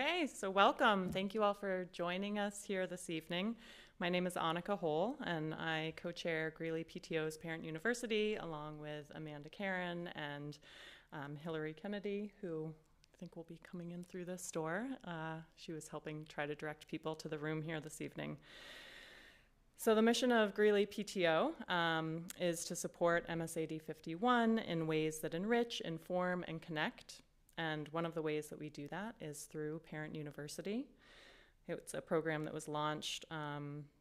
Okay, so welcome. Thank you all for joining us here this evening. My name is Annika Hole, and I co-chair Greely PTO's Parent University, along with Amanda Karen and Hillary Kennedy, who I think will be coming in through this door. She was helping try to direct people to the room here this evening. So the mission of Greely PTO is to support MSAD 51 in ways that enrich, inform, and connect. And one of the ways that we do that is through Parent University. It's a program that was launched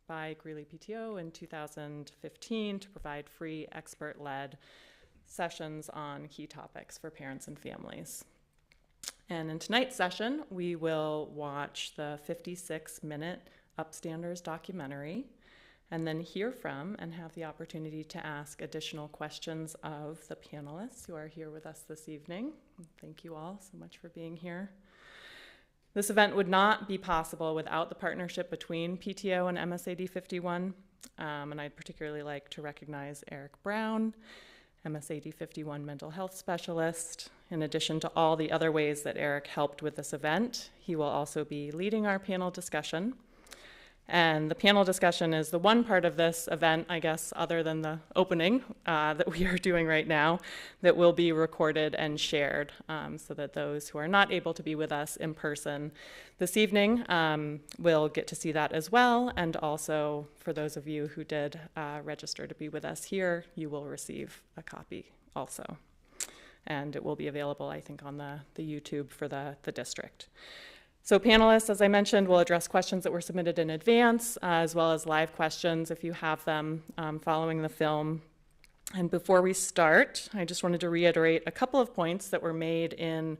by Greely PTO in 2015 to provide free expert-led sessions on key topics for parents and families. And in tonight's session, we will watch the 56-minute Upstanders documentary, and then hear from and have the opportunity to ask additional questions of the panelists who are here with us this evening. Thank you all so much for being here. This event would not be possible without the partnership between PTO and MSAD 51, and I'd particularly like to recognize Eric Brown, MSAD 51 mental health specialist. In addition to all the other ways that Eric helped with this event, he will also be leading our panel discussion. And the panel discussion is the one part of this event, I guess, other than the opening that we are doing right now, that will be recorded and shared so that those who are not able to be with us in person this evening will get to see that as well. And also, for those of you who did register to be with us here, you will receive a copy also. And it will be available, I think, on the YouTube for the district. So panelists, as I mentioned, will address questions that were submitted in advance, as well as live questions if you have them following the film. And before we start, I just wanted to reiterate a couple of points that were made in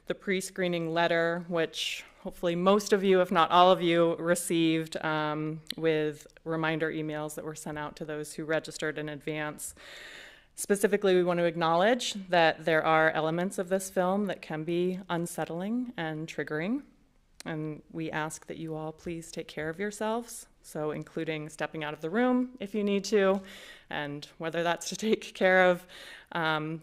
the pre-screening letter, which hopefully most of you, if not all of you, received with reminder emails that were sent out to those who registered in advance. Specifically, we want to acknowledge that there are elements of this film that can be unsettling and triggering. And we ask that you all please take care of yourselves, so including stepping out of the room if you need to, and whether that's to take care of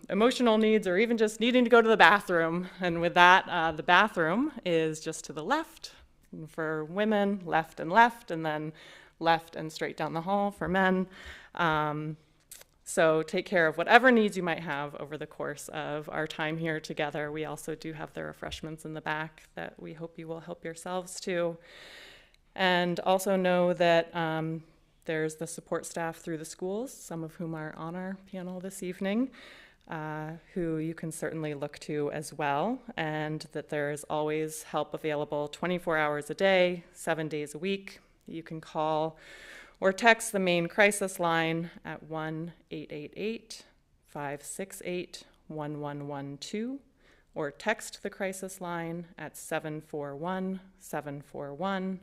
emotional needs or even just needing to go to the bathroom. And with that, the bathroom is just to the left. And for women, left, and then left and straight down the hall for men. So take care of whatever needs you might have over the course of our time here together. We also do have the refreshments in the back that we hope you will help yourselves to. And also know that there's the support staff through the schools, some of whom are on our panel this evening, who you can certainly look to as well, and that there is always help available 24 hours a day, 7 days a week. You can call or text the main crisis line at 1-888-568-1112, or text the crisis line at 741-741,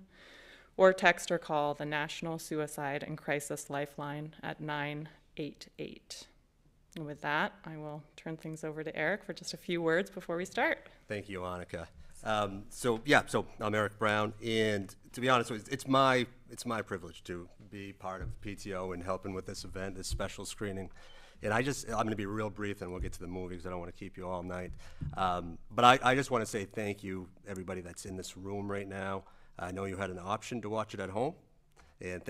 or text or call the National Suicide and Crisis Lifeline at 988. And with that, I will turn things over to Eric for just a few words before we start. Thank you, Annika. So I'm Eric Brown, and to be honest, it's my privilege to be part of PTO and helping with this event, this special screening. And I'm going to be real brief, and we'll get to the movie because I don't want to keep you all night. But I just want to say thank you, everybody that's in this room right now. I know you had an option to watch it at home, and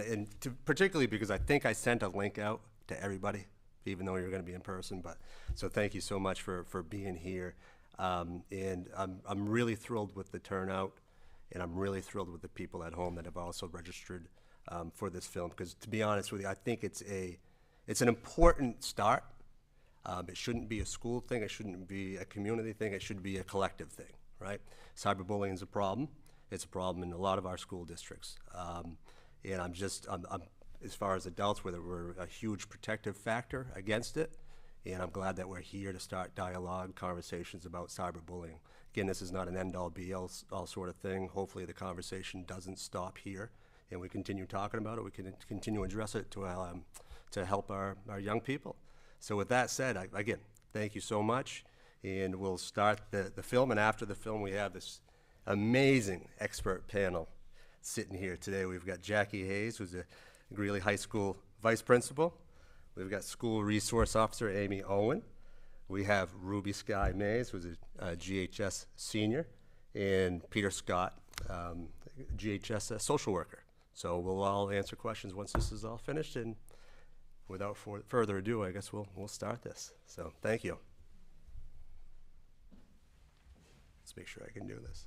particularly because I think I sent a link out to everybody, even though you're going to be in person. But so thank you so much for being here. And I'm really thrilled with the turnout, and I'm really thrilled with the people at home that have also registered for this film, because to be honest with you, I think it's an important start. It shouldn't be a school thing, it shouldn't be a community thing, it should be a collective thing, right? Cyberbullying is a problem. It's a problem in a lot of our school districts. And I'm as far as adults, we're a huge protective factor against it. And I'm glad that we're here to start dialogue, conversations about cyberbullying. Again, this is not an end-all, be-all sort of thing. Hopefully the conversation doesn't stop here, and we continue talking about it. We can continue to address it to help our young people. So with that said, again, thank you so much. And we'll start the film, and after the film, we have this amazing expert panel sitting here today. We've got Jackie Hayes, who's a Greely High School vice principal. We've got School Resource Officer Amy Owen. We have Ruby Sky Mays, who's a GHS senior. and Peter Scott, GHS social worker. So we'll all answer questions once this is all finished, and without further ado, I guess we'll start this. So thank you. Let's make sure I can do this.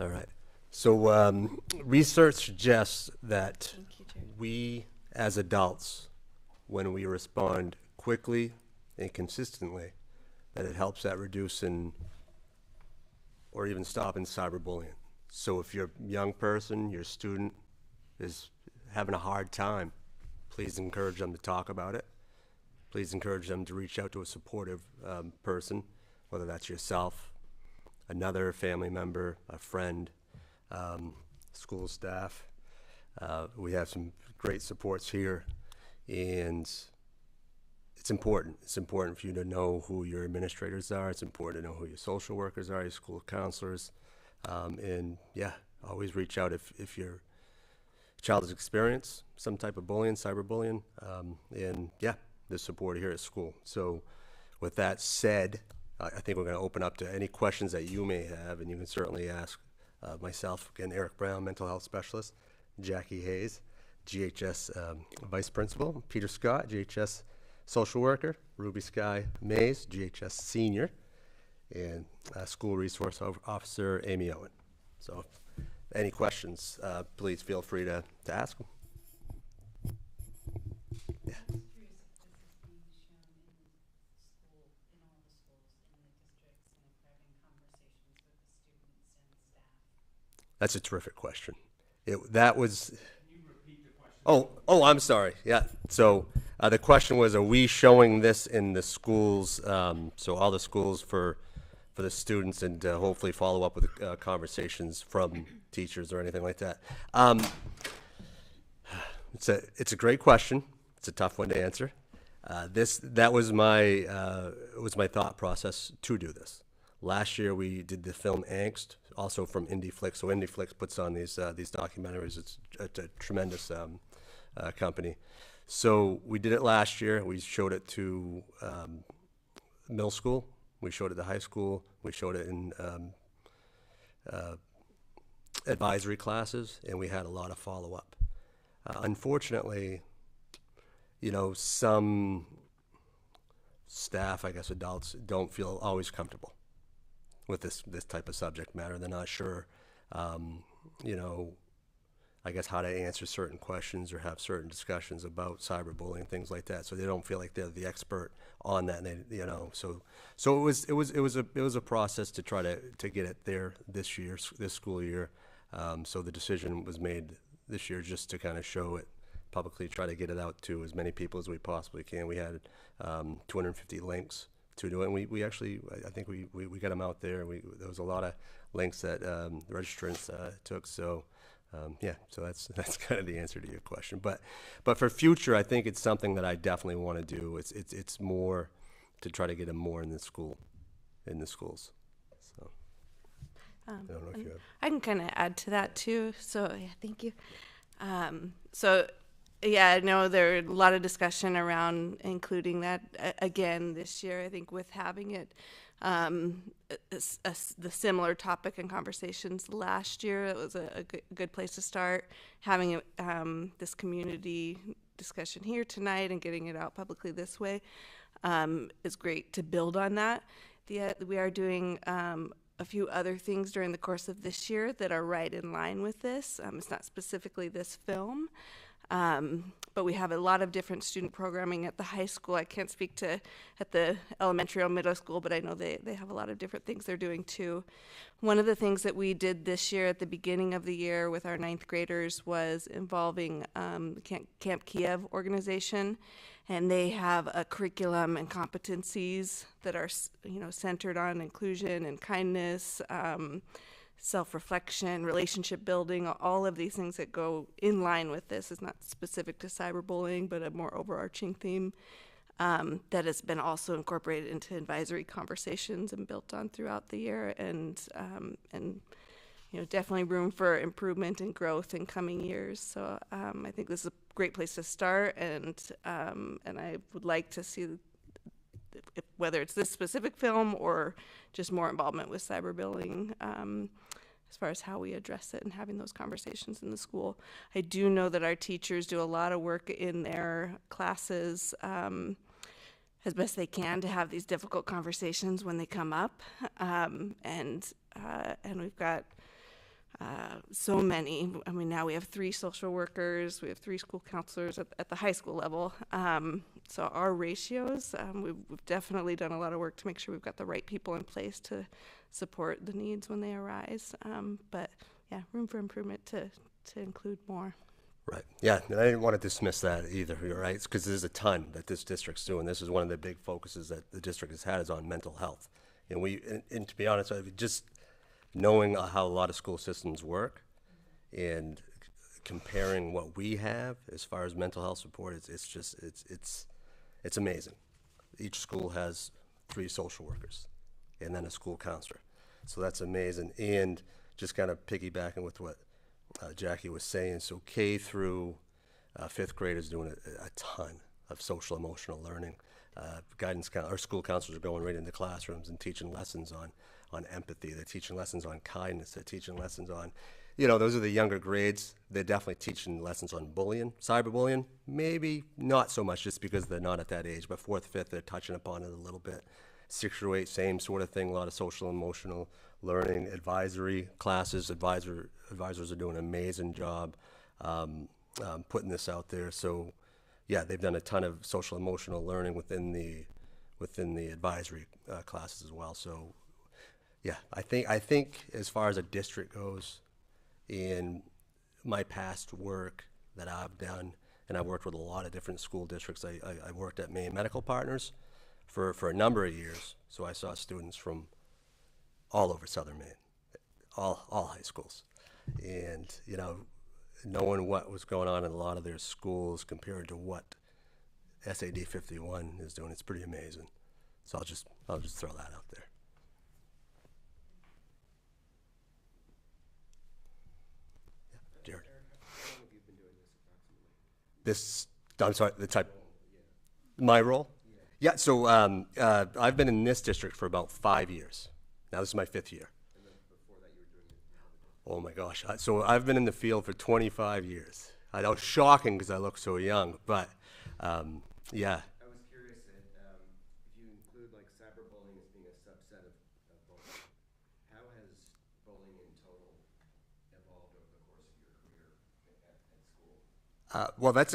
All right. So research suggests that Thank you, Chair. we, as adults, when we respond quickly and consistently, that it helps that reduce in or even stop in cyberbullying. So if your young person, your student, is having a hard time, please encourage them to talk about it. Please encourage them to reach out to a supportive person, whether that's yourself, another family member, a friend, school staff. We have some great supports here, and it's important. It's important for you to know who your administrators are. It's important to know who your social workers are, your school counselors. And yeah, always reach out if your child has experienced some type of bullying, cyberbullying. And yeah, there's support here at school. So with that said, I think we're going to open up to any questions that you may have, and you can certainly ask myself, again, Eric Brown, mental health specialist, Jackie Hayes, GHS vice principal, Peter Scott, GHS social worker, Ruby Sky Mays, GHS senior, and school resource officer, Amy Owen. So any questions, please feel free to ask them. Yeah. That's a terrific question. That was. Oh, I'm sorry. Yeah. So the question was, are we showing this in the schools? So all the schools for the students, and hopefully follow up with conversations from teachers or anything like that. It's a great question. It's a tough one to answer. That was my thought process to do this. Last year we did the film Angst, also from IndieFlix. So IndieFlix puts on these documentaries. It's a tremendous company. So we did it last year. We showed it to middle school. We showed it to high school. We showed it in advisory classes, and we had a lot of follow-up. Unfortunately, some staff, I guess adults, don't feel always comfortable with this type of subject matter. They're not sure, I guess how to answer certain questions or have certain discussions about cyberbullying, things like that. So they don't feel like they're the expert on that. And they, so it was a process to try to get it there this school year. So the decision was made this year just to kind of show it publicly, try to get it out to as many people as we possibly can. We had 250 links to do it, and we actually, I think we got them out there. There was a lot of links that registrants took. So yeah, so that's kind of the answer to your question. But for future, I think it's something that I definitely want to do. It's more to try to get them more in the schools. So I don't know if you have. I can kind of add to that too. So yeah, thank you. So yeah, I know there are a lot of discussion around including that again this year. I think with having it, the similar topic and conversations last year, it was a good place to start. Having it, this community discussion here tonight and getting it out publicly this way is great to build on that. We are doing a few other things during the course of this year that are right in line with this. It's not specifically this film, but we have a lot of different student programming at the high school. I can't speak to at the elementary or middle school, but I know they have a lot of different things they're doing too. One of the things that we did this year at the beginning of the year with our 9th graders was involving the Camp Kiev organization. And they have a curriculum and competencies that are, centered on inclusion and kindness, self-reflection, relationship building, all of these things that go in line with this. It's not specific to cyberbullying, but a more overarching theme that has been also incorporated into advisory conversations and built on throughout the year. And definitely room for improvement and growth in coming years. So I think this is a great place to start, and I would like to see whether it's this specific film or just more involvement with cyberbullying as far as how we address it and having those conversations in the school. I do know that our teachers do a lot of work in their classes as best they can to have these difficult conversations when they come up, and we've got so many. I mean, now we have 3 social workers, we have 3 school counselors at the high school level. So our ratios, we've definitely done a lot of work to make sure we've got the right people in place to support the needs when they arise. But yeah, room for improvement to include more. Right. Yeah, and I didn't want to dismiss that either, you're right? Because there's a ton that this district's doing. This is one of the big focuses that the district has had is on mental health. And to be honest, just knowing how a lot of school systems work and comparing what we have as far as mental health support, it's amazing. Each school has 3 social workers and then a school counselor. So that's amazing. And just kind of piggybacking with what Jackie was saying, so K through 5th grade is doing a ton of social emotional learning. Our school counselors are going right into classrooms and teaching lessons on empathy. They're teaching lessons on kindness. They're teaching lessons on, those are the younger grades. They're definitely teaching lessons on bullying, cyberbullying. Maybe not so much just because they're not at that age, but 4th, 5th, they're touching upon it a little bit. 6 through 8, same sort of thing, a lot of social emotional learning, advisory classes. Advisors are doing an amazing job putting this out there. So yeah, they've done a ton of social emotional learning within the advisory classes as well. So yeah, I think as far as a district goes, in my past work that I've done, and I worked with a lot of different school districts. I worked at Maine Medical Partners for a number of years, so I saw students from all over Southern Maine, all high schools, and knowing what was going on in a lot of their schools compared to what SAD 51 is doing, it's pretty amazing. So I'll just throw that out there. Jared. How long have you been doing this approximately? I'm sorry, the type, my role? Yeah, so I've been in this district for about 5 years. Now this is my 5th year. And then before that you were doing it? Oh my gosh, so I've been in the field for 25 years. I know, shocking because I look so young, but yeah. I was curious if you include like cyberbullying as being a subset of bullying, how has bullying in total evolved over the course of your career at school? Well, that's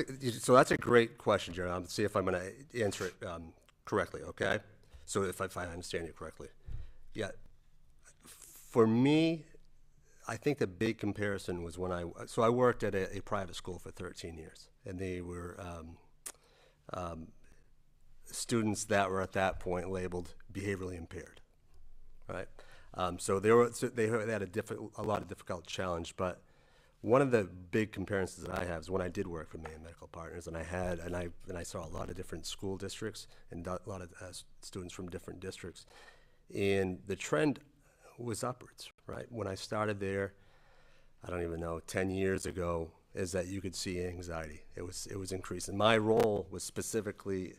a great question, Jared. I'll see if I'm going to answer it correctly. Okay, so if I understand you correctly, yeah. For me, I think the big comparison was when I worked at a private school for 13 years, and they were students that were at that point labeled behaviorally impaired, right? So they had a lot of difficult challenge, but one of the big comparisons that I have is when I did work for Maine Medical Partners, and I saw a lot of different school districts and a lot of students from different districts, and the trend was upwards, right? When I started there, I don't even know, 10 years ago, is that you could see anxiety. It was increasing. My role was specifically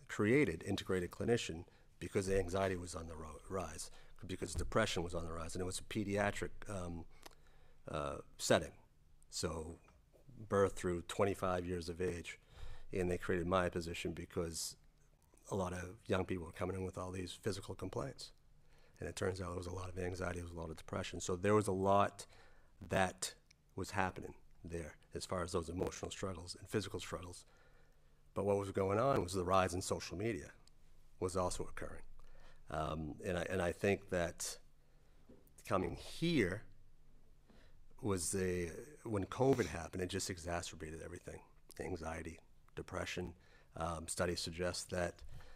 created integrated clinician because anxiety was on the rise, because depression was on the rise, and it was a pediatric setting, so birth through 25 years of age, and they created my position because a lot of young people were coming in with all these physical complaints, and it turns out there was a lot of anxiety, there was a lot of depression, so there was a lot that was happening there as far as those emotional struggles and physical struggles. But what was going on was the rise in social media was also occurring, and I think that coming here was when COVID happened, it just exacerbated everything. Anxiety, depression. Studies suggest that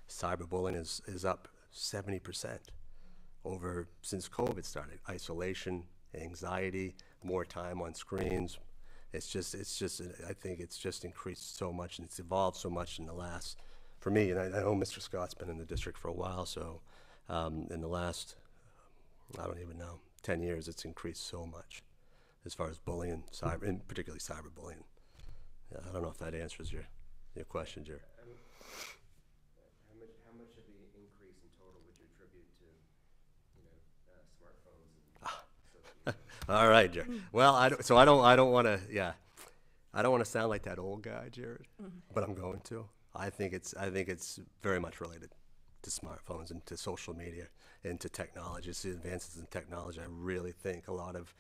cyberbullying is up 70% since COVID started. Isolation, anxiety, more time on screens. I think it's just increased so much, and it's evolved so much in the last, for me, and I know Mr. Scott's been in the district for a while, so in the last, I don't even know, 10 years, it's increased so much as far as bullying, and particularly cyberbullying. Yeah, I don't know if that answers your question, Jer. How much of the increase in total would you attribute to, smartphones and social media? All right, Jer. Well, I don't want to sound like that old guy, Jared, but I'm going to. I think it's very much related to smartphones and to social media and to technology. It's the advances in technology. I really think a lot of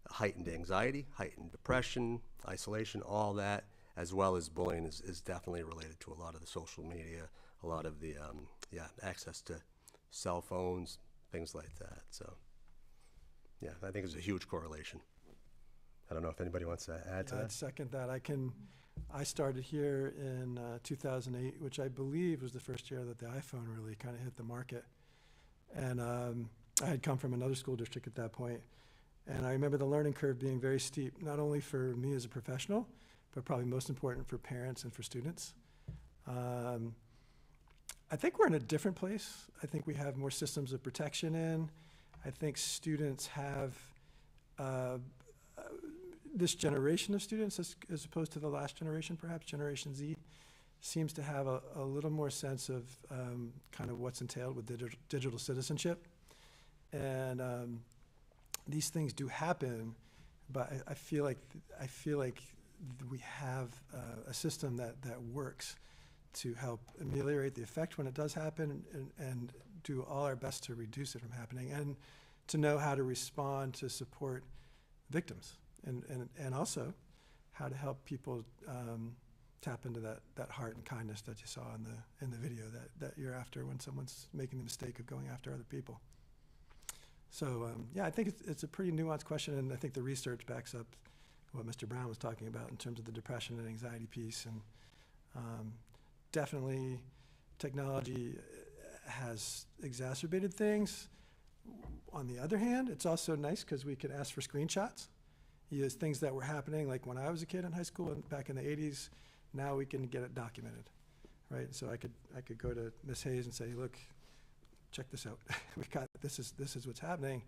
heightened anxiety, heightened depression, isolation, all that, as well as bullying is definitely related to a lot of the social media, a lot of the, access to cell phones, things like that. So, yeah, I think there's a huge correlation. I don't know if anybody wants to add to I'd that. second that. I started here in 2008, which I believe was the first year that the iPhone really kind of hit the market. And I had come from another school district at that point. And I remember the learning curve being very steep, not only for me as a professional, but probably most important for parents and for students. I think we're in a different place. I think we have more systems of protection in. I think students have this generation of students, as opposed to the last generation, perhaps, Generation Z, seems to have a little more sense of kind of what's entailed with digital citizenship. And these things do happen, but I feel like we have a system that works to help ameliorate the effect when it does happen, and do all our best to reduce it from happening, and to know how to respond to support victims, and also how to help people tap into that heart and kindness that you saw in the video that you're after when someone's making the mistake of going after other people. So I think it's a pretty nuanced question, and I think the research backs up what Mr. Brown was talking about in terms of the depression and anxiety piece. And definitely technology has exacerbated things. On the other hand, it's also nice because we can ask for screenshots. Use things that were happening, like when I was a kid in high school and back in the 80s, now we can get it documented, right? So I could go to Ms. Hayes and say, look, check this out. We've got, this is what's happening.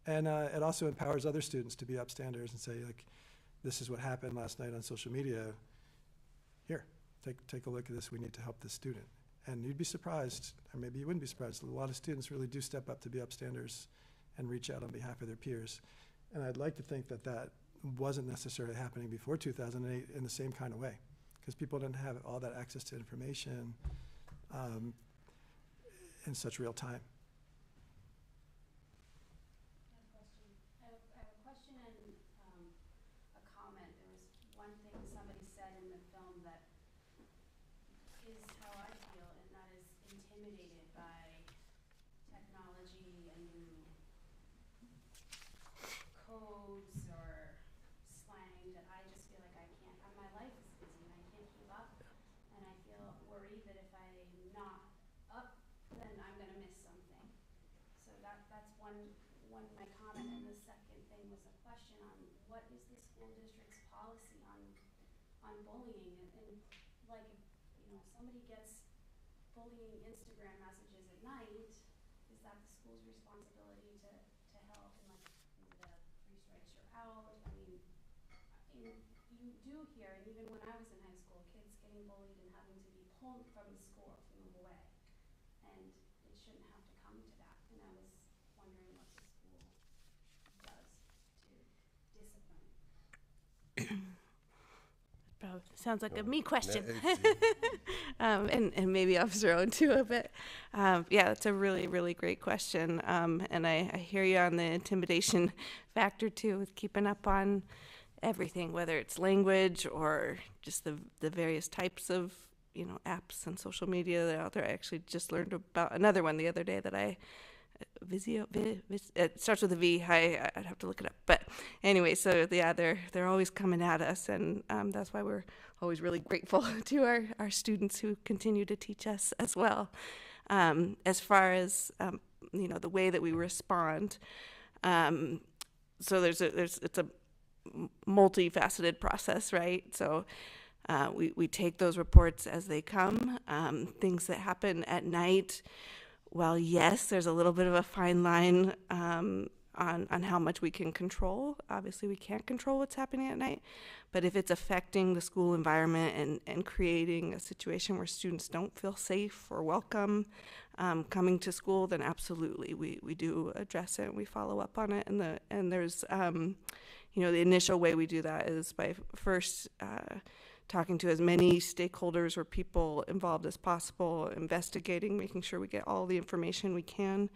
And it also empowers other students to be upstanders and say, like, this is what happened last night on social media. Here, take a look at this. We need to help this student. And you'd be surprised, or maybe you wouldn't be surprised, a lot of students really do step up to be upstanders and reach out on behalf of their peers. And I'd like to think that that wasn't necessarily happening before 2008 in the same kind of way, because people didn't have all that access to information in such real time. I have a question and a comment. There was one thing somebody said in the film that is how I feel, and that is intimidated by technology and new codes or slang that I just feel like I can't. My life is busy and I can't keep up, and I feel worried that if I'm not up, then I'm going to miss something. So that's one my comment, and the second thing was a question on what is the school district's policy on bullying, and like, you know, if somebody gets bullying Instagram messages at night, is that the school's responsibility to help, and like, is it a 3 strikes you're out? I mean, you do hear, and even when I was in high school, kids getting bullied and having to be pulled from the school to move away, and it shouldn't have to come to that. And I was wondering what the school does to discipline. Sounds like a me question. Yeah, and maybe I'll throw into a bit. That's a really, really great question. And I hear you on the intimidation factor too, with keeping up on everything, whether it's language or just the various types of, you know, apps and social media that are out there. I actually just learned about another one the other day that it starts with a V. I'd have to look it up. But anyway, so yeah, they're always coming at us, and that's why we're always really grateful to our students who continue to teach us as well. As far as you know, the way that we respond, so it's a multifaceted process, right? So we take those reports as they come. Things that happen at night, well, yes, there's a little bit of a fine line on how much we can control. Obviously, we can't control what's happening at night, but if it's affecting the school environment and creating a situation where students don't feel safe or welcome coming to school, then absolutely we do address it and we follow up on it. And there's you know, the initial way we do that is by first talking to as many stakeholders or people involved as possible, investigating, making sure we get all the information we can,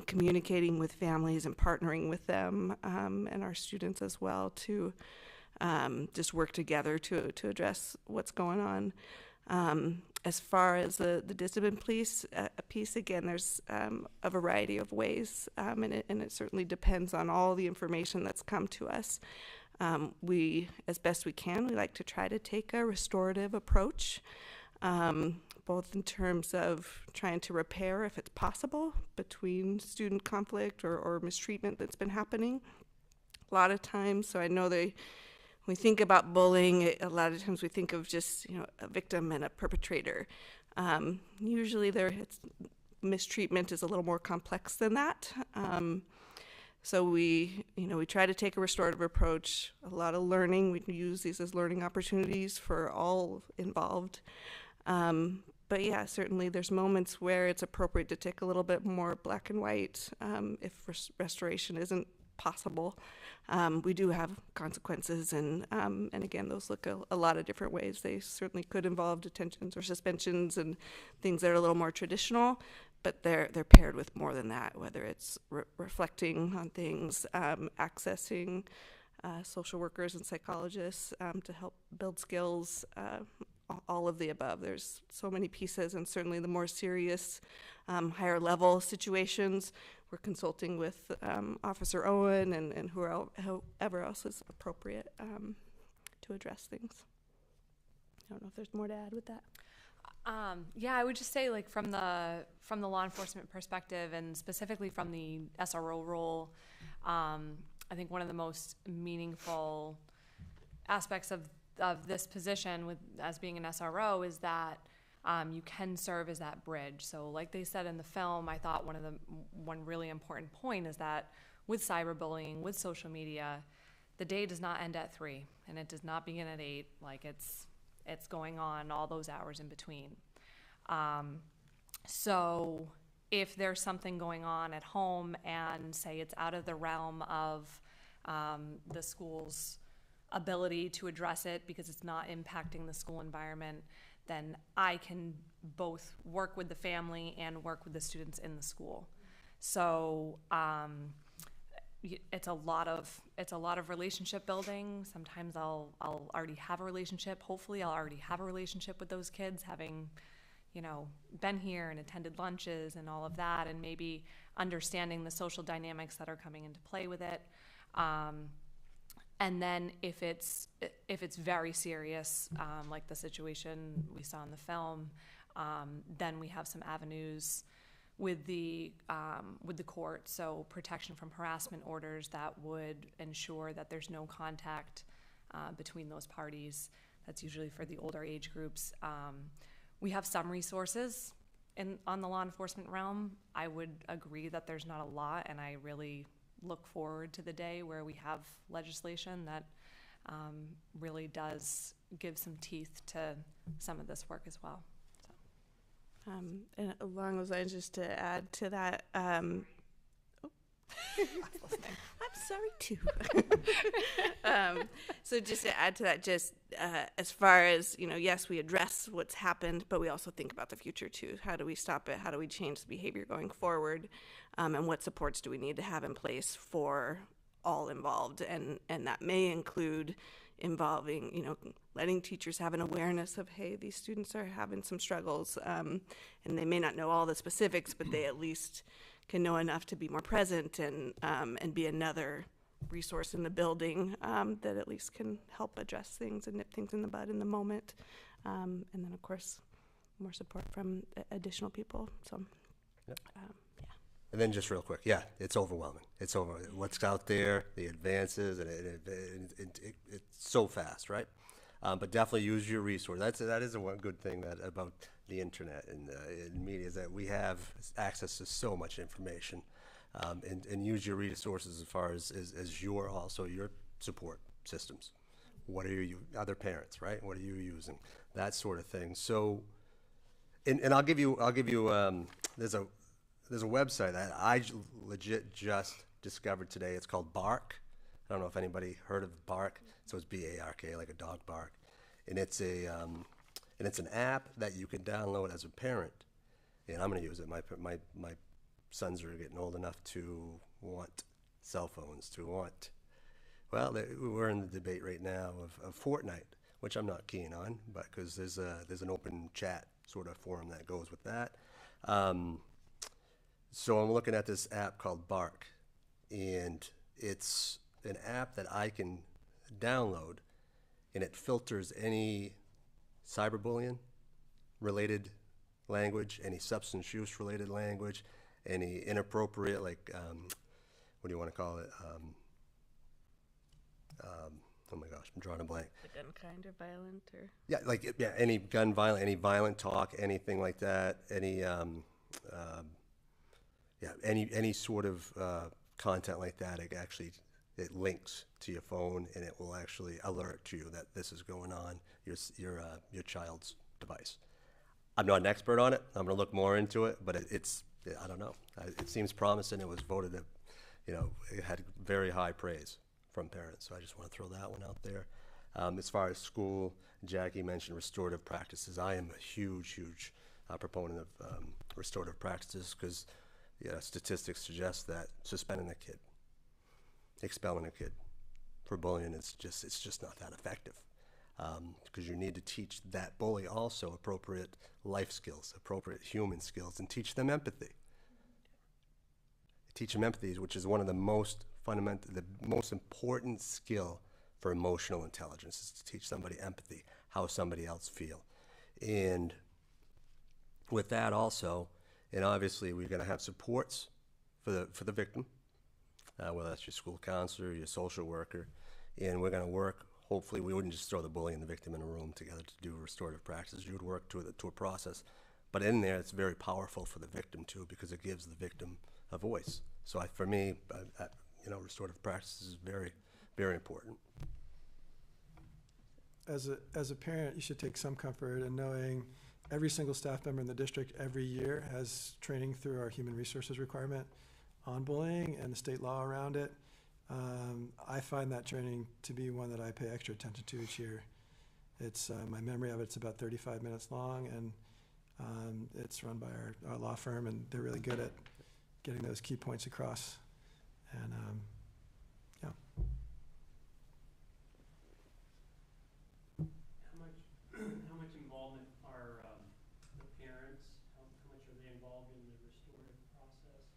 communicating with families and partnering with them and our students as well to just work together to address what's going on. As far as the discipline piece, again, there's a variety of ways, and it certainly depends on all the information that's come to us. We, as best we can, we like to try to take a restorative approach, both in terms of trying to repair, if it's possible, between student conflict or mistreatment that's been happening. A lot of times, so I know when we think about bullying, a lot of times we think of just a victim and a perpetrator. Usually mistreatment is a little more complex than that. So we try to take a restorative approach, a lot of learning. We use these as learning opportunities for all involved. But yeah, certainly there's moments where it's appropriate to take a little bit more black and white if restoration isn't possible. We do have consequences, and again, those look a lot of different ways. They certainly could involve detentions or suspensions and things that are a little more traditional, but they're paired with more than that, whether it's reflecting on things, accessing social workers and psychologists to help build skills, all of the above. There's so many pieces, and certainly the more serious, higher level situations, we're consulting with Officer Owen and whoever else is appropriate to address things. I don't know if there's more to add with that. Yeah, I would just say, like, from the law enforcement perspective, and specifically from the SRO role, I think one of the most meaningful aspects of this position as being an SRO is that you can serve as that bridge. So like they said in the film, I thought one really important point is that with cyberbullying, with social media, the day does not end at 3 and it does not begin at 8. Like it's going on all those hours in between. So if there's something going on at home and say it's out of the realm of the school's ability to address it because it's not impacting the school environment, then I can both work with the family and work with the students in the school. So it's a lot of relationship building. Sometimes I'll already have a relationship. Hopefully, I'll already have a relationship with those kids, having been here and attended lunches and all of that, and maybe understanding the social dynamics that are coming into play with it. And then if it's very serious, like the situation we saw in the film, then we have some avenues with the court. So protection from harassment orders that would ensure that there's no contact between those parties. That's usually for the older age groups. We have some resources on the law enforcement realm. I would agree that there's not a lot, and I really look forward to the day where we have legislation that really does give some teeth to some of this work as well. So. And along those lines, just to add to that, I'm sorry too. So just to add to that, just as far as, yes, we address what's happened, but we also think about the future too. How do we stop it? How do we change the behavior going forward? And what supports do we need to have in place for all involved? And that may include involving, letting teachers have an awareness of, hey, these students are having some struggles, and they may not know all the specifics, but they at least can know enough to be more present and be another resource in the building that at least can help address things and nip things in the bud in the moment. And then, of course, more support from additional people. So, Yep. Yeah. And then just real quick, yeah, it's overwhelming. It's what's out there, the advances, and it's so fast, right? But definitely use your resource. That is one good thing about the internet and media is that we have access to so much information, and use your resources as far as your support systems. What are you other parents, right? What are you using? That sort of thing. So, and I'll give you there's a website that I legit just discovered today. It's called Bark. I don't know if anybody heard of Bark. So it's BARK, like a dog bark. and it's an app that you can download as a parent, and I'm going to use it. My sons are getting old enough to want cell phones, well, we're in the debate right now of Fortnite, which I'm not keen on, but because there's an open chat sort of forum that goes with that. So I'm looking at this app called Bark, and it's an app that I can download, and it filters any cyberbullying related language, any substance use related language, any inappropriate, like, what do you want to call it? Oh my gosh, I'm drawing a blank. The gun kind or violent or? Yeah, like, yeah, any gun violent, any violent talk, anything like that, any sort of content like that. It links to your phone, and it will actually alert you that this is going on your child's device. I'm not an expert on it. I'm going to look more into it, but I don't know. It seems promising. It was voted, it had very high praise from parents. So I just want to throw that one out there. As far as school, Jackie mentioned restorative practices. I am a huge proponent of restorative practices because statistics suggest that suspending a kid, expelling a kid for bullying it's just not that effective, because you need to teach that bully also appropriate life skills, appropriate human skills, and teach them empathy. Teach them empathy, which is one of the most fundamental, the most important skill for emotional intelligence, is to teach somebody empathy, how somebody else feel. And with that also, and obviously we're going to have supports for the victim, whether that's your school counselor, your social worker, and we're going to work. Hopefully, we wouldn't just throw the bully and the victim in a room together to do restorative practice. You would work to a process, but in there, it's very powerful for the victim too, because it gives the victim a voice. So for me, restorative practice is very, very important. As a parent, you should take some comfort in knowing every single staff member in the district every year has training through our human resources requirement on bullying and the state law around it. I find that training to be one that I pay extra attention to each year. It's my memory of it's about 35 minutes long, and it's run by our law firm, and they're really good at getting those key points across. And yeah. How much involvement are the parents? How much are they involved in the restorative process?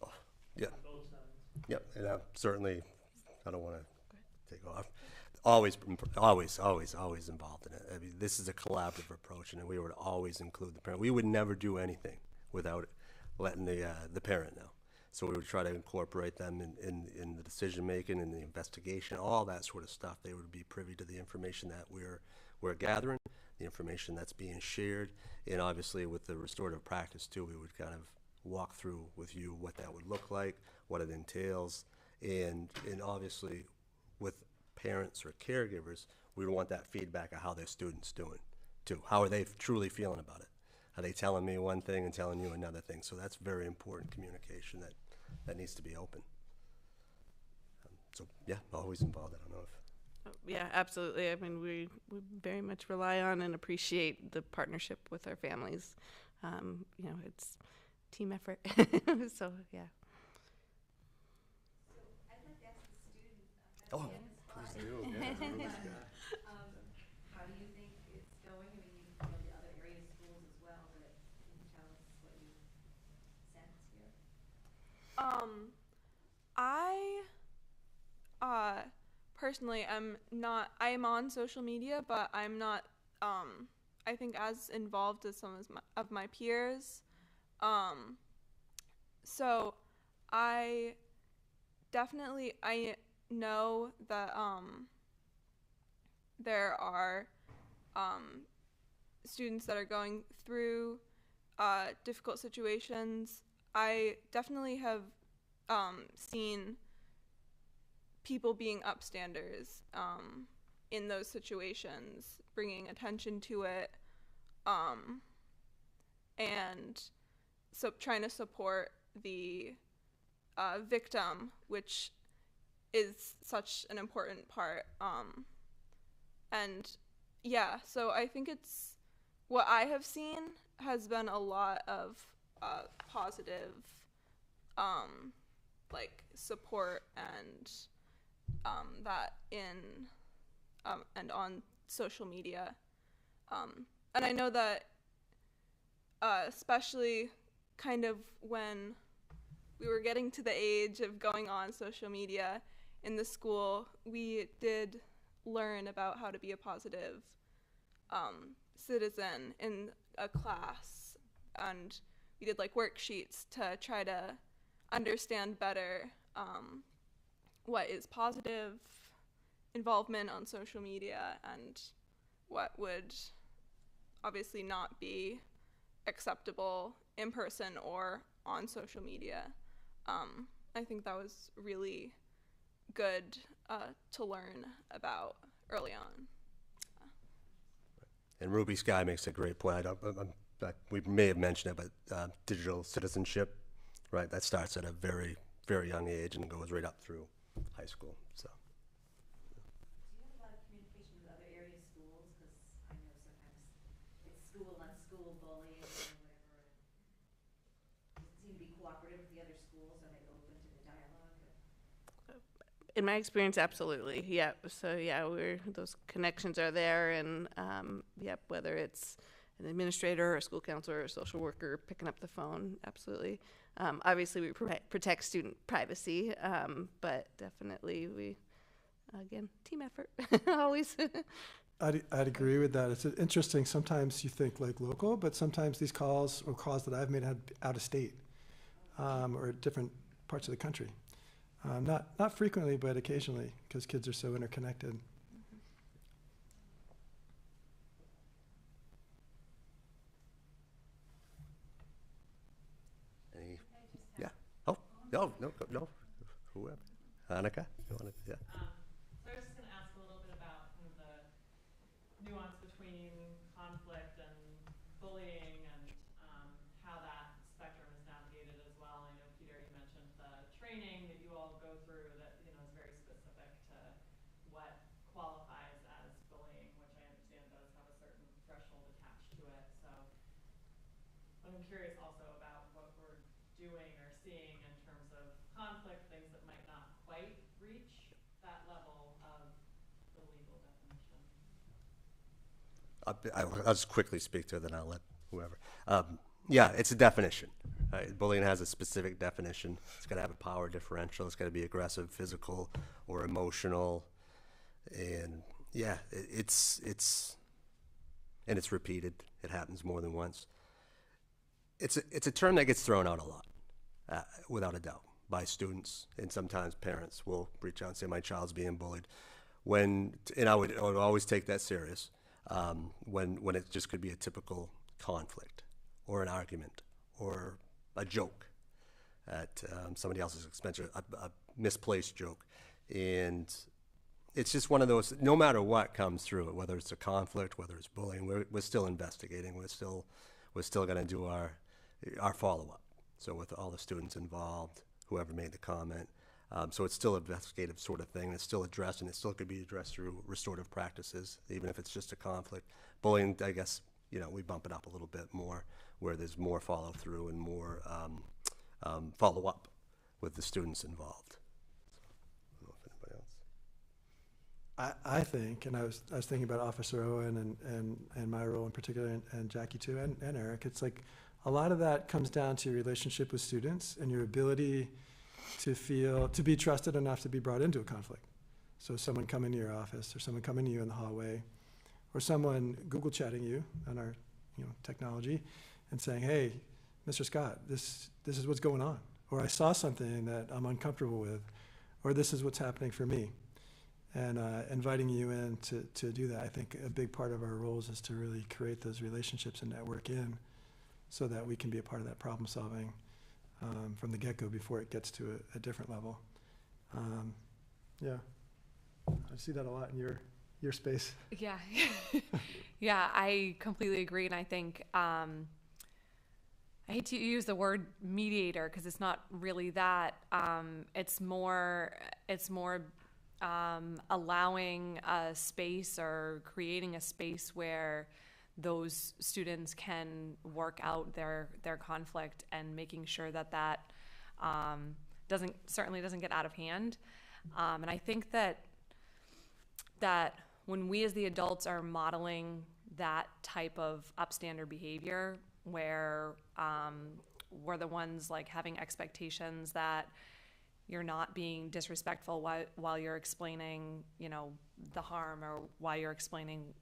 Oh, yeah. On both sides. Yep, and certainly, I don't want to take off. Always involved in it. I mean, this is a collaborative approach, and we would always include the parent. We would never do anything without letting the parent know. So we would try to incorporate them in the decision making and the investigation, all that sort of stuff. They would be privy to the information that we're gathering, the information that's being shared, and obviously with the restorative practice too, we would kind of walk through with you what that would look like, what it entails, and obviously with parents or caregivers, we would want that feedback of how their student's doing too. How are they truly feeling about it? Are they telling me one thing and telling you another thing? So that's very important communication that needs to be open. So yeah, always involved. I don't know if. Yeah, absolutely. I mean, we very much rely on and appreciate the partnership with our families. It's team effort. So yeah. So I'd like to ask the student Oh, please do. Yeah. How do you think it's going? I mean, you know the other area schools as well, but can you tell us what you sense here? I personally I am on social media, but I'm not I think as involved as some of my peers. So I know that there are students that are going through difficult situations. I definitely have seen people being upstanders in those situations, bringing attention to it, and so trying to support the victim, which is such an important part. And yeah, so I think it's what I have seen has been a lot of positive, like support and that in and on social media, and I know that especially kind of when we were getting to the age of going on social media in the school, we did learn about how to be a positive citizen in a class, and we did like worksheets to try to understand better what is positive involvement on social media and what would obviously not be acceptable in person or on social media. I think that was really good to learn about early on. And Ruby Sky makes a great point. We may have mentioned it, but digital citizenship, right? That starts at a very, very young age and goes right up through high school. So. Do you have a lot of communication with other area schools? Because I know sometimes it's school on school bullying or whatever. Does it seem to be cooperative with the other schools? Are they open to the dialogue? In my experience, absolutely. Yeah. So yeah, those connections are there, and yep, whether it's an administrator, or a school counselor, or a social worker picking up the phone, absolutely. Obviously, we protect student privacy, but definitely we, again, team effort always. I'd agree with that. It's interesting. Sometimes you think like local, but sometimes these calls or calls that I've made had out of state or different parts of the country. Not frequently, but occasionally, because kids are so interconnected. Any? Yeah. Oh, no. Whoever. Annika, you want to? Yeah. So I was just going to ask a little bit about kind of the nuance between conflict and bullying and how that spectrum is navigated as well. I know, Peter, you mentioned the training that you all go through that is very specific to what qualifies as bullying, which I understand does have a certain threshold attached to it. So I'm curious also about what we're doing or seeing in terms of conflict, things that might not quite reach that level of the legal definition. I'll just quickly speak to it, then I'll let whoever. Yeah, it's a definition. Bullying has a specific definition. It's got to have a power differential. It's got to be aggressive, physical, or emotional. And yeah, it's repeated. It happens more than once. It's a term that gets thrown out a lot, without a doubt, by students, and sometimes parents will reach out and say, my child's being bullied. And I would always take that serious when it just could be a typical conflict or an argument or a joke at somebody else's expense, a misplaced joke. And it's just one of those, no matter what comes through it, whether it's a conflict, whether it's bullying, we're still investigating. We're still going to do our follow-up. So with all the students involved, whoever made the comment. So it's still an investigative sort of thing. It's still addressed, and it still could be addressed through restorative practices, even if it's just a conflict. Bullying, I guess, we bump it up a little bit more, where there's more follow-through and more follow-up with the students involved. So, I don't know if anybody else. I think, and I was thinking about Officer Owen and my role in particular, and Jackie too, and Eric. It's like a lot of that comes down to your relationship with students and your ability to be trusted enough to be brought into a conflict. So someone coming to your office, or someone coming to you in the hallway, or someone Google chatting you on our technology and saying, hey, Mr. Scott, this is what's going on, or I saw something that I'm uncomfortable with, or this is what's happening for me. And inviting you in to do that. I think a big part of our roles is to really create those relationships and network in, so that we can be a part of that problem solving from the get-go before it gets to a different level. Yeah, I see that a lot in your space. Yeah. Yeah, I completely agree. And I think, I hate to use the word mediator because it's not really that. It's more allowing a space or creating a space where those students can work out their conflict and making sure that certainly doesn't get out of hand. And I think that when we as the adults are modeling that type of upstander behavior, where we're the ones like having expectations that you're not being disrespectful while you're explaining, the harm, or while you're explaining,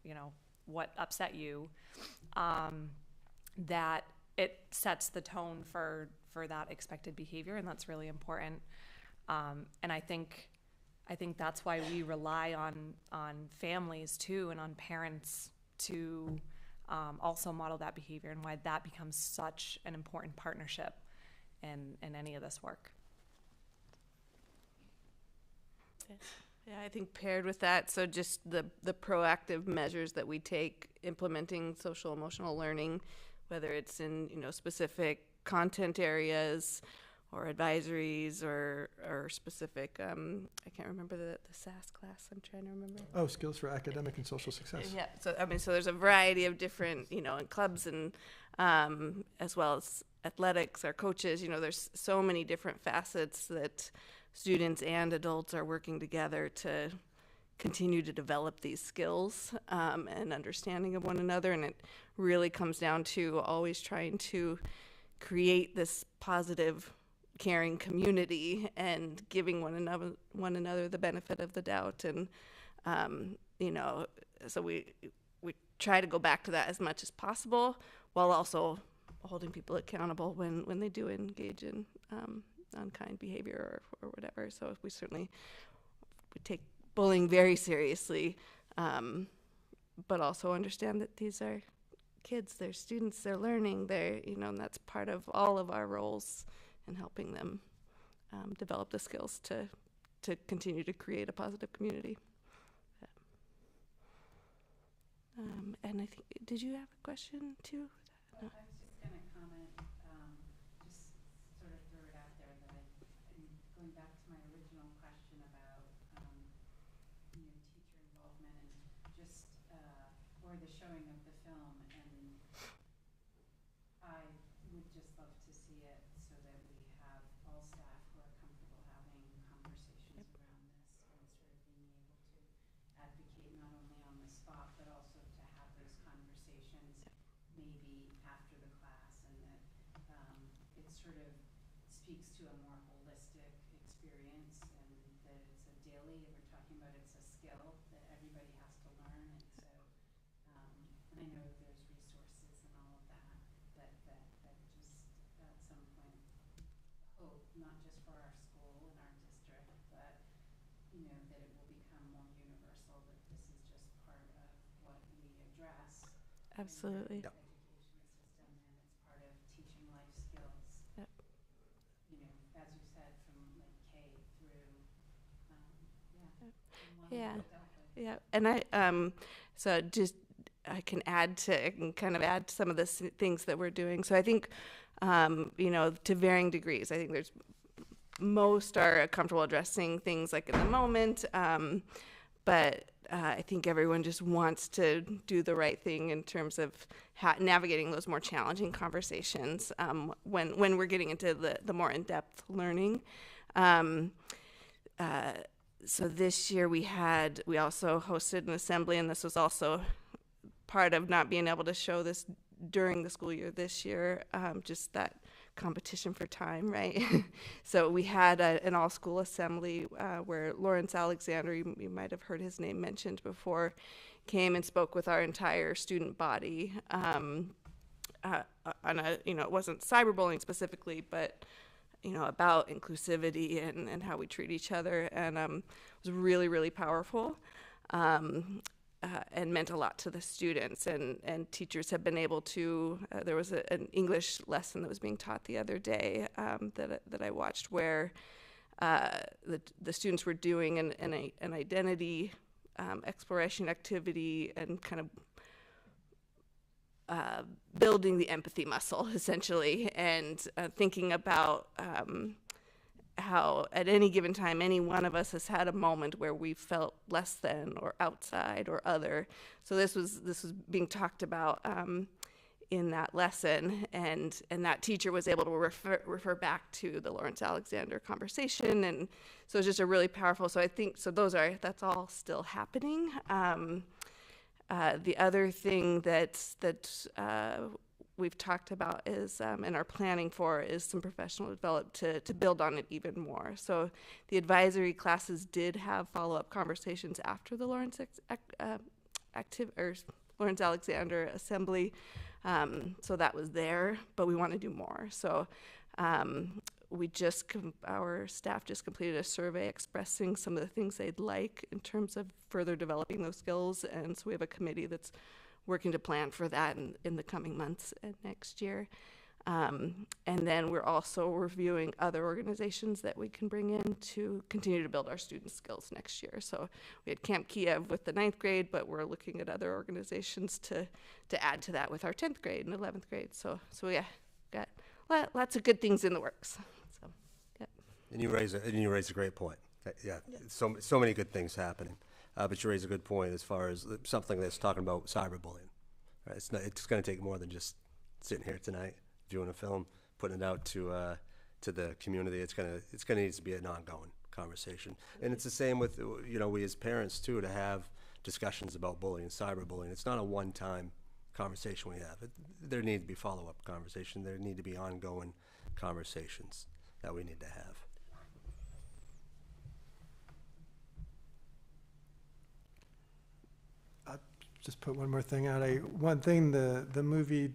what upset you, that it sets the tone for that expected behavior, and that's really important. And I think that's why we rely on families too, and on parents to also model that behavior, and why that becomes such an important partnership in any of this work. Yeah, I think paired with that, so just the proactive measures that we take implementing social emotional learning, whether it's in specific content areas or advisories or specific I can't remember the SAS class. I'm trying to remember. Oh, skills for academic and social success. Yeah, so so there's a variety of different in clubs and as well as athletics, our coaches. There's so many different facets that students and adults are working together to continue to develop these skills and understanding of one another. And it really comes down to always trying to create this positive, caring community and giving one another the benefit of the doubt. And so we try to go back to that as much as possible, while also holding people accountable when they do engage in unkind behavior or whatever. So we take bullying very seriously, but also understand that these are kids, they're students, they're learning, and that's part of all of our roles in helping them develop the skills to continue to create a positive community. And I think, did you have a question too? No. I was just going to comment, just sort of throw it out there that going back to my original question about teacher involvement and just or the showing of the film, and I would just love to see it so that we have all staff who are comfortable having conversations around this and sort of being able to advocate not only on the spot but also to have those conversations maybe after the class, and that it sort of speaks to a more holistic experience, and that it's a daily, we're talking about it's a skill that everybody has to learn. And so and I know there's resources and all of that just at some point hope, not just for our school and our district, but that it will become more universal, that this is just part of what we address. Absolutely. Yep. Education system, and it's part of teaching life skills. Yep. As you said, from like K through Yeah. Yeah. And I can kind of add to some of the things that we're doing. So I think, to varying degrees, I think most are comfortable addressing things like in the moment, but I think everyone just wants to do the right thing in terms of navigating those more challenging conversations when we're getting into the more in-depth learning. So this year we also hosted an assembly, and this was also part of not being able to show this during the school year this year, just that competition for time, right? So we had an all-school assembly where Lawrence Alexander, you might have heard his name mentioned before, came and spoke with our entire student body on it wasn't cyberbullying specifically, but about inclusivity and how we treat each other, and it was really, really powerful. And meant a lot to the students, and teachers have been able to, there was an English lesson that was being taught the other day that I watched, where the students were doing an identity exploration activity and kind of building the empathy muscle, essentially, and thinking about how at any given time, any one of us has had a moment where we felt less than or outside or other. So this was being talked about in that lesson, and that teacher was able to refer back to the Lawrence Alexander conversation, and so it's just a really powerful. So I think that's all still happening. The other thing that we've talked about is, and are planning for, is some professional development to build on it even more. So the advisory classes did have follow-up conversations after the Lawrence Lawrence Alexander Assembly. So that was there, but we want to do more. So our staff just completed a survey expressing some of the things they'd like in terms of further developing those skills, and so we have a committee that's working to plan for that in the coming months and next year. And then we're also reviewing other organizations that we can bring in to continue to build our student skills next year. So we had Camp Kiev with the 9th grade, but we're looking at other organizations to add to that with our 10th grade and 11th grade. So yeah, got lots of good things in the works. So, yeah. And you raise a great point. Yeah, so many good things happening. But you raise a good point as far as something that's talking about cyberbullying. Right? It's going to take more than just sitting here tonight, viewing a film, putting it out to the community. It's going to need to be an ongoing conversation. And it's the same with we as parents too, to have discussions about bullying and cyberbullying. It's not a one-time conversation we have. There need to be follow-up conversation. There need to be ongoing conversations that we need to have. Just put one more thing out. One thing the movie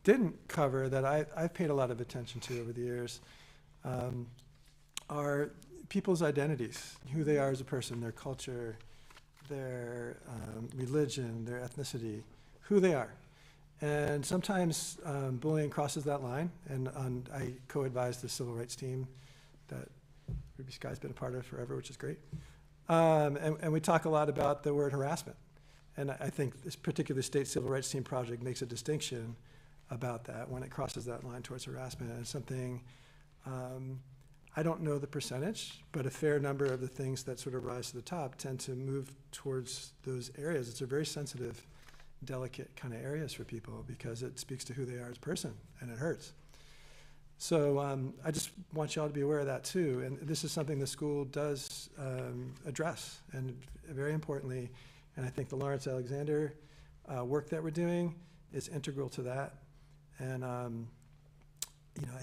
didn't cover that I've paid a lot of attention to over the years are people's identities, who they are as a person, their culture, their religion, their ethnicity, who they are. And sometimes bullying crosses that line, and I co-advise the civil rights team that Ruby Sky's been a part of forever, which is great. And we talk a lot about the word harassment. And I think this particular state civil rights team project makes a distinction about that when it crosses that line towards harassment. And it's something, I don't know the percentage, but a fair number of the things that sort of rise to the top tend to move towards those areas. It's a very sensitive, delicate kind of areas for people because it speaks to who they are as a person, and it hurts. So I just want you all to be aware of that too. And this is something the school does address, and very importantly, and I think the Lawrence Alexander work that we're doing is integral to that. And I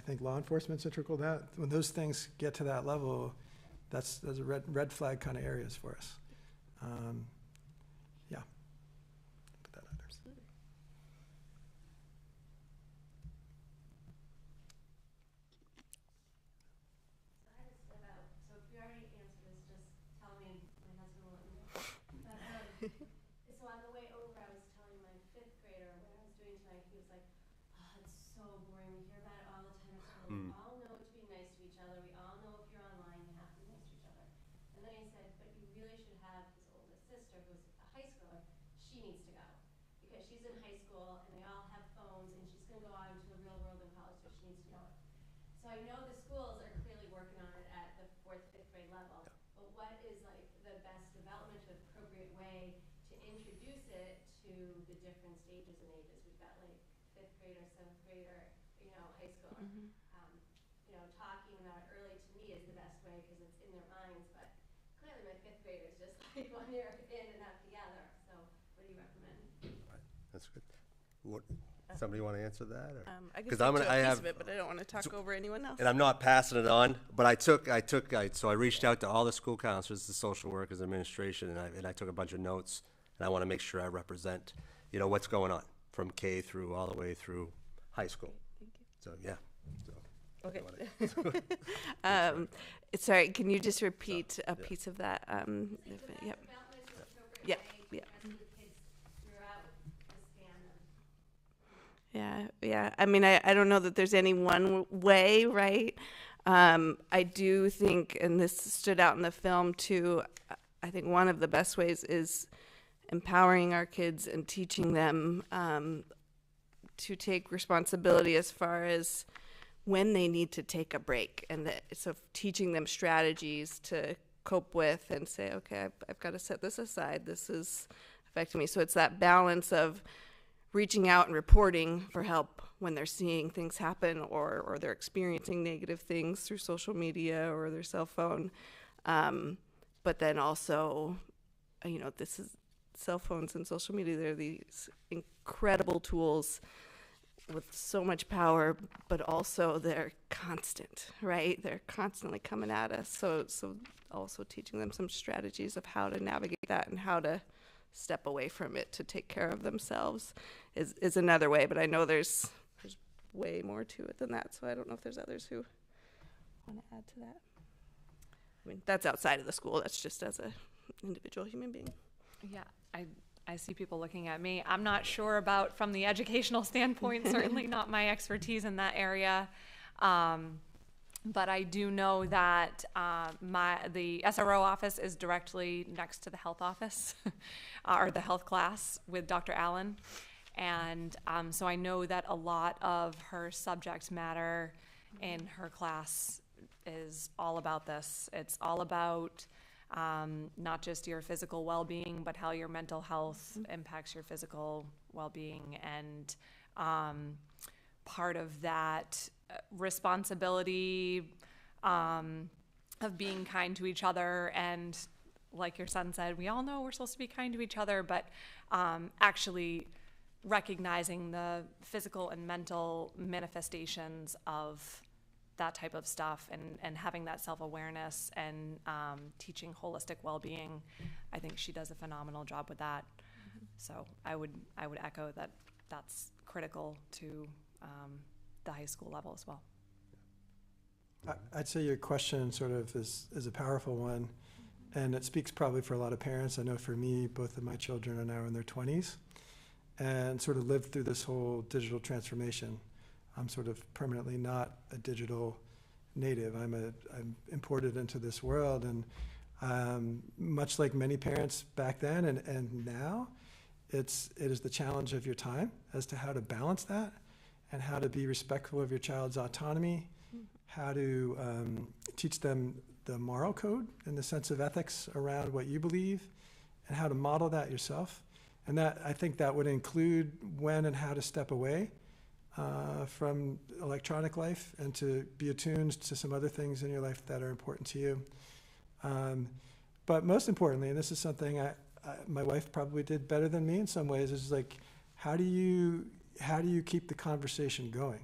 think law enforcement's integral to that. When those things get to that level, those are red flag kind of areas for us. Yeah. Put that out there. So if you already answered this, just tell me. My husband will let me know. But so on the way over, I was telling my 5th grader what I was doing tonight. He was like, "Oh, it's so boring. We hear about it all the time at school. We all know to be nice to each other. We all know if you're online, you have to be nice to each other." And then he said, "But you really should have his oldest sister, who's a high schooler. She needs to go because she's in high school and they all have phones, and she's going to go out into the real world in college, so she needs to know it." So I know the schools are clearly working on it at the 4th, 5th grade level, but what is like the best development, the appropriate way to introduce it to the different stages and ages? We've got like 5th grader, 7th grader, high schooler. Talking about it early to me is the best way because it's in their minds, but clearly my 5th grader is just like 1 year in and out together. So what do you recommend? Right. That's good. Somebody want to answer that? I can speak to a piece of it, but I don't want to talk over anyone else. And I'm not passing it on, but so I reached out to all the school counselors, the social workers, administration, and I took a bunch of notes, and I want to make sure I represent, what's going on from K through all the way through high school. Thank you. So, yeah. Okay. Sorry, can you just repeat a piece of that? Yep. Yep. Yep. Yeah. I mean, I don't know that there's any one way, right? I do think, and this stood out in the film too, I think one of the best ways is empowering our kids and teaching them to take responsibility as far as when they need to take a break, and so teaching them strategies to cope with and say, okay, I've got to set this aside. This is affecting me. So it's that balance of reaching out and reporting for help when they're seeing things happen or they're experiencing negative things through social media or their cell phone. But then also, this is cell phones and social media. They're these incredible tools with so much power, but also they're constant, right? They're constantly coming at us. So also teaching them some strategies of how to navigate that and how to step away from it to take care of themselves is another way. But I know there's way more to it than that. So I don't know if there's others who want to add to that. I mean, that's outside of the school. That's just as a individual human being. Yeah, I see people looking at me. I'm not sure about from the educational standpoint, certainly not my expertise in that area. But I do know that the SRO office is directly next to the health office or the health class with Dr. Allen. And so I know that a lot of her subject matter in her class is all about this. It's all about not just your physical well-being, but how your mental health impacts your physical well-being. And part of that responsibility of being kind to each other, and like your son said, we all know we're supposed to be kind to each other, but actually recognizing the physical and mental manifestations of that type of stuff, and having that self-awareness and teaching holistic well-being. I think she does a phenomenal job with that. So I would echo that that's critical to the high school level as well. I'd say your question sort of is a powerful one, and it speaks probably for a lot of parents. I know for me, both of my children are now in their 20s and sort of lived through this whole digital transformation. I'm sort of permanently not a digital native. I'm imported into this world, and much like many parents back then and now, it is the challenge of your time as to how to balance that and how to be respectful of your child's autonomy, how to teach them the moral code and the sense of ethics around what you believe, and how to model that yourself. And that, I think that would include when and how to step away from electronic life and to be attuned to some other things in your life that are important to you. But most importantly, and this is something my wife probably did better than me in some ways, is like, how do you keep the conversation going,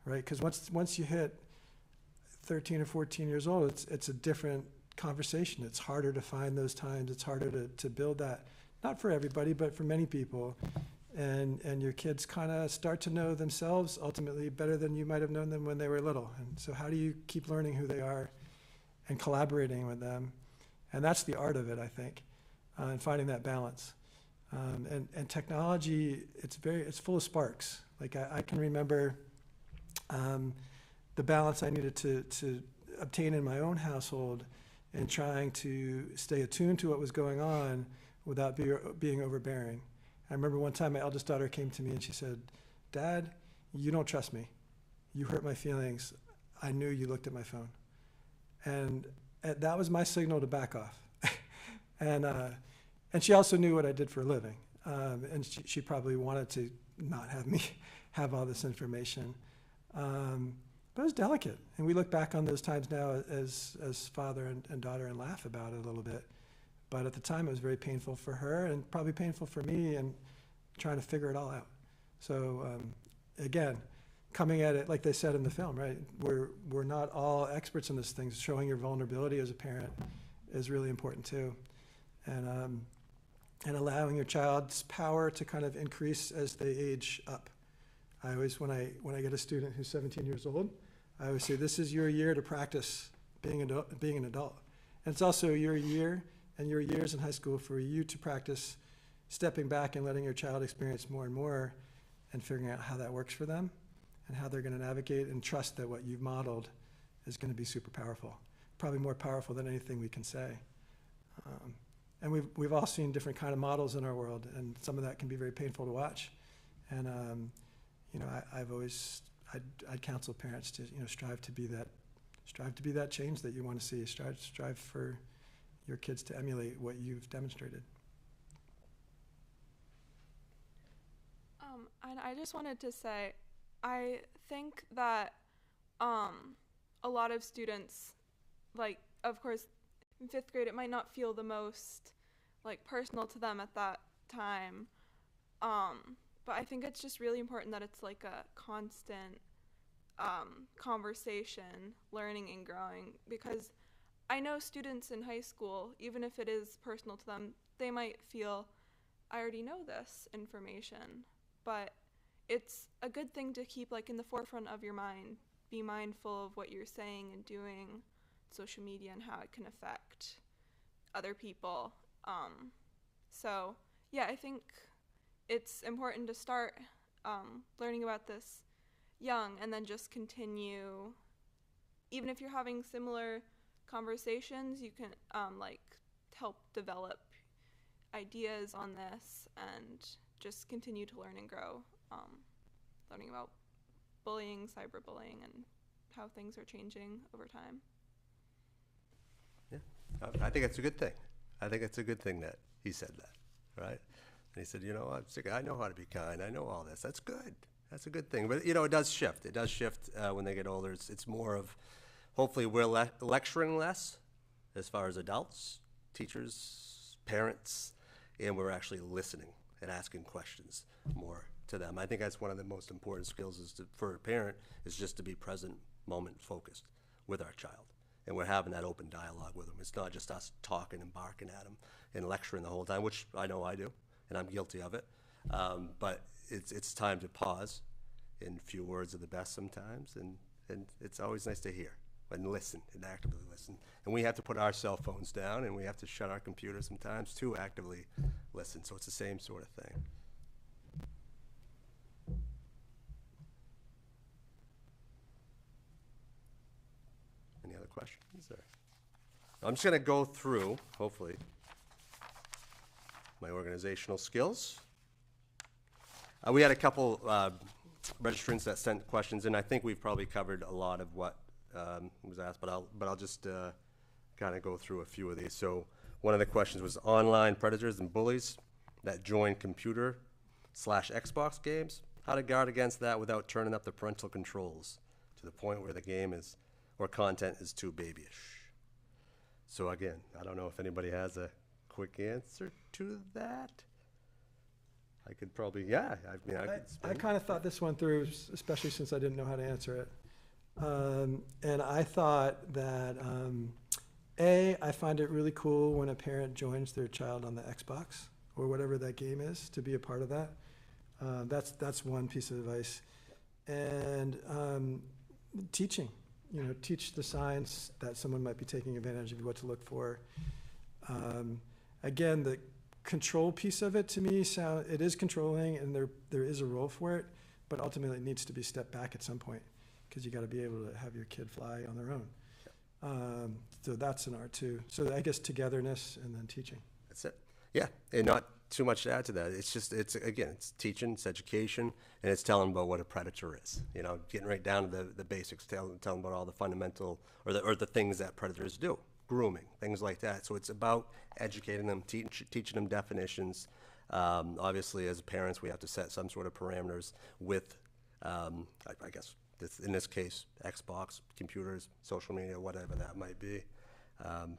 right? Because once you hit 13 or 14 years old, it's a different conversation. It's harder to find those times. It's harder to build that, not for everybody, but for many people. And your kids kind of start to know themselves ultimately better than you might have known them when they were little. And so how do you keep learning who they are and collaborating with them? And that's the art of it, I think, and finding that balance. And technology, it's full of sparks. Like I can remember the balance I needed to obtain in my own household and trying to stay attuned to what was going on without being overbearing. I remember one time my eldest daughter came to me and she said, "Dad, you don't trust me. You hurt my feelings. I knew you looked at my phone." And that was my signal to back off. And she also knew what I did for a living. And she probably wanted to not have me have all this information. But it was delicate. And we look back on those times now as father and daughter and laugh about it a little bit. But at the time, it was very painful for her and probably painful for me, and trying to figure it all out. So again, coming at it like they said in the film, right? We're not all experts in this thing. Showing your vulnerability as a parent is really important too, and allowing your child's power to kind of increase as they age up. I always, when I get a student who's 17 years old, I always say, this is your year to practice being an adult. And it's also your year and your years in high school for you to practice stepping back and letting your child experience more and more and figuring out how that works for them and how they're going to navigate and trust that what you've modeled is going to be super powerful, probably more powerful than anything we can say. And we've all seen different kind of models in our world, and some of that can be very painful to watch. And I've I'd counsel parents to, strive to be that change that you want to see. Strive for your kids to emulate what you've demonstrated. And I just wanted to say, I think that a lot of students, like, of course, in 5th grade, it might not feel the most, like, personal to them at that time. But I think it's just really important that it's, like, a constant conversation, learning and growing, because I know students in high school, even if it is personal to them, they might feel, I already know this information, but it's a good thing to keep, like, in the forefront of your mind. Be mindful of what you're saying and doing, social media, and how it can affect other people. So yeah, I think it's important to start learning about this young, and then just continue. Even if you're having similar conversations, you can like help develop ideas on this, and just continue to learn and grow, learning about bullying, cyberbullying, and how things are changing over time. Yeah, I think it's a good thing. I think it's a good thing that he said that, right? And he said, I know how to be kind. I know all this. That's good. That's a good thing. But, it does shift. It does shift when they get older. It's more of, hopefully we're lecturing less as far as adults, teachers, parents, and we're actually listening and asking questions more to them. I think that's one of the most important skills for a parent, is just to be present, moment focused with our child. And we're having that open dialogue with them. It's not just us talking and barking at them and lecturing the whole time, which I know I do, and I'm guilty of it. But it's time to pause, and few words are the best sometimes, and it's always nice to hear and listen and actively listen. And we have to put our cell phones down, and we have to shut our computers sometimes to actively listen. So it's the same sort of thing. Any other questions? I'm just going to go through, hopefully, my organizational skills. We had a couple registrants that sent questions, and I think we've probably covered a lot of what was asked, but I'll just kind of go through a few of these. So one of the questions was online predators and bullies that join computer/Xbox games. How to guard against that without turning up the parental controls to the point where the game is or content is too babyish. So again, I don't know if anybody has a quick answer to that. I could probably, yeah. I kind of thought this one through, especially since I didn't know how to answer it. And I thought that, I find it really cool when a parent joins their child on the Xbox or whatever that game is, to be a part of that. That's one piece of advice. And teaching. Teach the signs that someone might be taking advantage of, what to look for. Again, the control piece of it, to me, it is controlling, and there is a role for it, but ultimately it needs to be stepped back at some point, because you got to be able to have your kid fly on their own. So that's an art too. So I guess togetherness and then teaching. That's it. Yeah, and not too much to add to that. It's teaching, it's education, and it's telling about what a predator is. Getting right down to the basics, telling about all the fundamental or the things that predators do, grooming, things like that. So it's about educating them, teaching them definitions. Obviously, as parents, we have to set some sort of parameters with, I guess, in this case, Xbox, computers, social media, whatever that might be.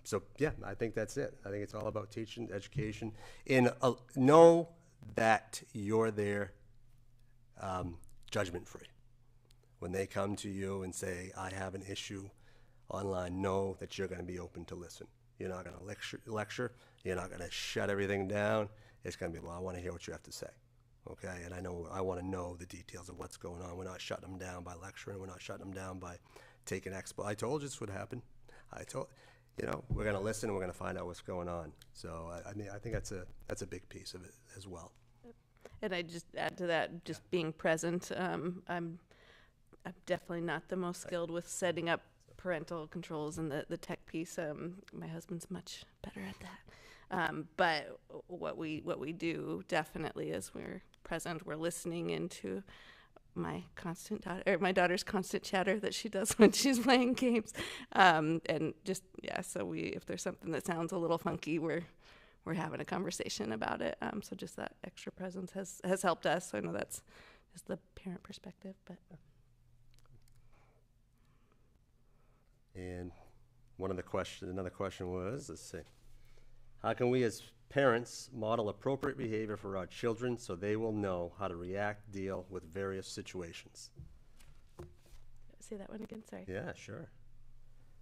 So yeah, I think that's it. I think it's all about teaching, education, and know that you're there judgment-free. When they come to you and say, I have an issue online, know that you're going to be open to listen. You're not going to lecture. You're not going to shut everything down. It's going to be, well, I want to hear what you have to say. Okay, and I want to know the details of what's going on. We're not shutting them down by lecturing. We're not shutting them down by taking expo. I told you this would happen. We're going to listen, and we're going to find out what's going on. So, I think that's a big piece of it as well. And I just add to that, just being present. I'm definitely not the most skilled with setting up parental controls and the tech piece. My husband's much better at that. But what we do definitely is we're present. We're listening into my constant daughter, or my daughter's constant chatter that she does when she's playing games, and just so if there's something that sounds a little funky, we're having a conversation about it. So just that extra presence has helped us. So I know that's just the parent perspective, but. And another question was, let's see, how can we as parents model appropriate behavior for our children so they will know how to react, deal with various situations? Say that one again, sorry. Yeah, sure.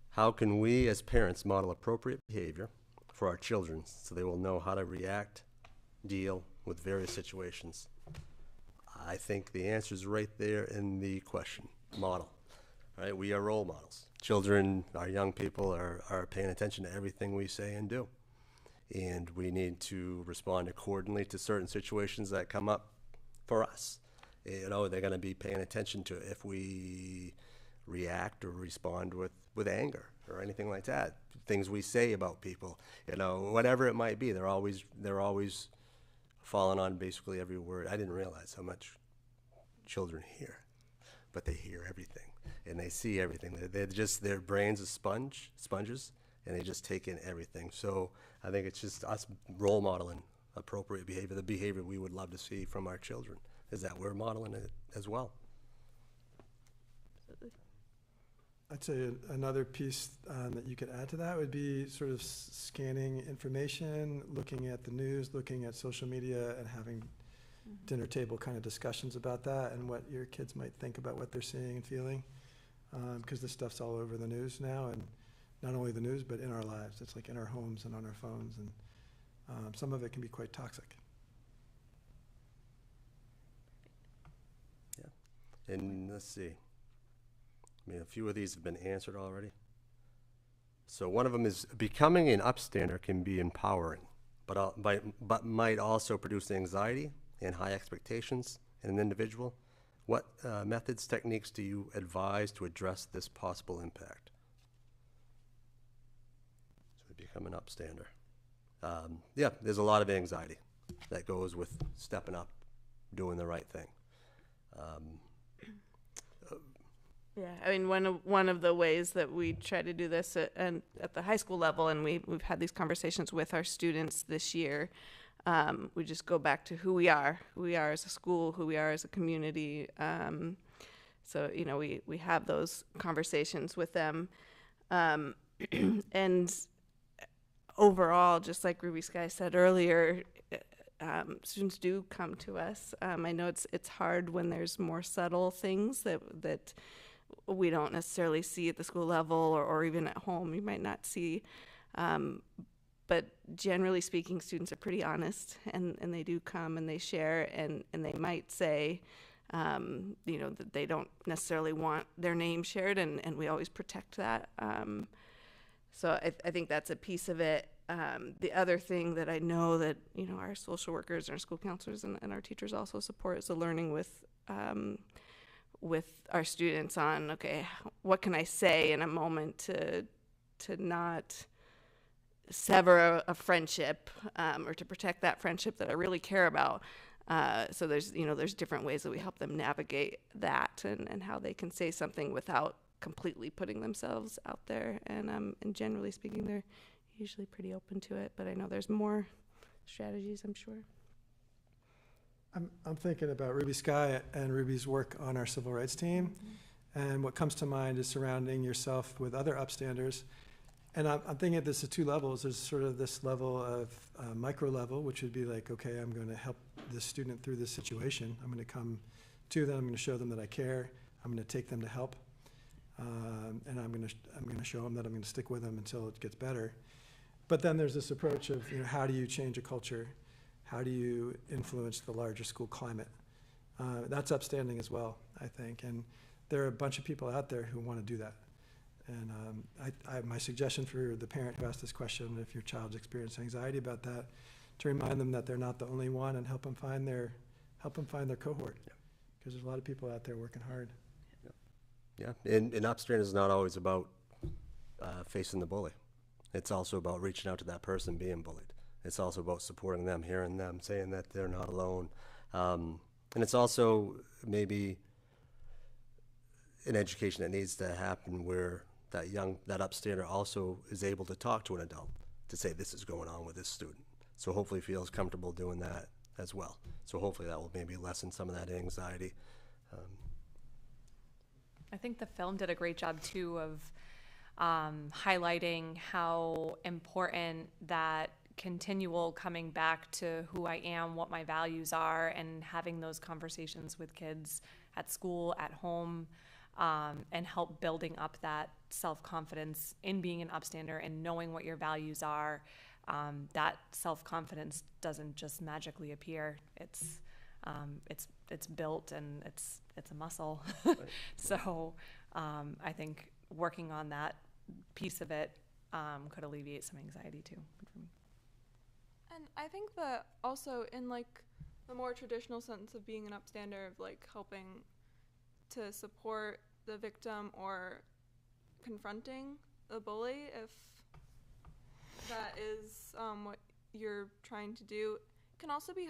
How can we as parents model appropriate behavior for our children so they will know how to react, deal with various situations? I think the answer is right there in the question, model. Right? We are role models. Children, our young people are paying attention to everything we say and do. And we need to respond accordingly to certain situations that come up for us. You know, they're going to be paying attention to if we react or respond with anger or anything like that. Things we say about people, you know, whatever it might be, they're always falling on basically every word. I didn't realize how much children hear, but they hear everything and they see everything. Their brains are sponges, and they just take in everything. So I think it's just us role modeling appropriate behavior, the behavior we would love to see from our children, is that we're modeling it as well. I'd say another piece that you could add to that would be sort of scanning information, looking at the news, looking at social media, and having dinner table kind of discussions about that and what your kids might think about what they're seeing and feeling. Because this stuff's all over the news now, and not only the news, but in our lives. It's like in our homes and on our phones, and some of it can be quite toxic. Yeah. And let's see. I mean, a few of these have been answered already. So one of them is becoming an upstander can be empowering, but might also produce anxiety and high expectations in an individual. What methods, techniques do you advise to address this possible impact? So become an upstander. Yeah, there's a lot of anxiety that goes with stepping up, doing the right thing. Yeah, I mean, one of the ways that we try to do this at the high school level, and we've had these conversations with our students this year. We just go back to who we are as a school, who we are as a community. So, you know, we have those conversations with them. And overall, just like Ruby Sky said earlier, students do come to us. I know it's hard when there's more subtle things that we don't necessarily see at the school level or even at home. You might not see. But generally speaking, students are pretty honest, and they do come and they share, and they might say, you know, that they don't necessarily want their name shared, and we always protect that. So I think that's a piece of it. The other thing that I know that, you know, our social workers and our school counselors and our teachers also support is the learning with our students on, okay, what can I say in a moment to not sever a friendship, or to protect that friendship that I really care about. So there's different ways that we help them navigate that and how they can say something without completely putting themselves out there. And generally speaking, they're usually pretty open to it, but I know there's more strategies, I'm sure. I'm thinking about Ruby Sky and Ruby's work on our civil rights team. And what comes to mind is surrounding yourself with other upstanders. And I'm thinking of this at two levels. There's sort of this level of micro level, which would be like, okay, I'm going to help this student through this situation. I'm going to come to them. I'm going to show them that I care. I'm going to take them to help. And I'm going to show them that I'm going to stick with them until it gets better. But then there's this approach of, you know, how do you change a culture? How do you influence the larger school climate? That's upstanding as well, I think. And there are a bunch of people out there who want to do that. And my suggestion for the parent who asked this question, if your child's experiencing anxiety about that, to remind them that they're not the only one, and help them find their cohort. Because there's a lot of people out there working hard. Yeah, and upstanding is not always about facing the bully. It's also about reaching out to that person being bullied. It's also about supporting them, hearing them, saying that they're not alone. And it's also maybe an education that needs to happen where that upstander also is able to talk to an adult to say this is going on with this student. So hopefully feels comfortable doing that as well. So hopefully that will maybe lessen some of that anxiety. I think the film did a great job too of highlighting how important that continual coming back to who I am, what my values are, and having those conversations with kids at school, at home, and help building up that self-confidence in being an upstander and knowing what your values are. That self-confidence doesn't just magically appear. It's built, and it's a muscle. So I think working on that piece of it could alleviate some anxiety too for me. And I think that also in like the more traditional sense of being an upstander, of like helping to support the victim or confronting a bully, if that is what you're trying to do, can also be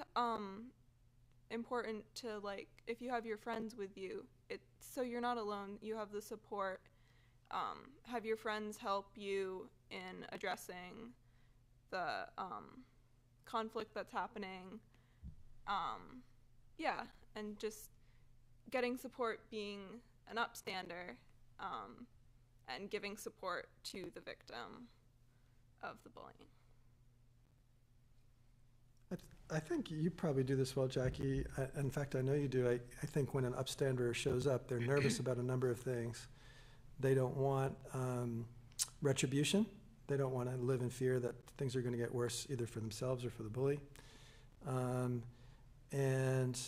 important to, like, if you have your friends with you, so you're not alone, you have the support, have your friends help you in addressing the conflict that's happening, and just getting support being an upstander, and giving support to the victim of the bullying. I think you probably do this well, Jackie. In fact, I know you do. I think when an upstander shows up, they're nervous about a number of things. They don't want retribution. They don't want to live in fear that things are going to get worse either for themselves or for the bully. And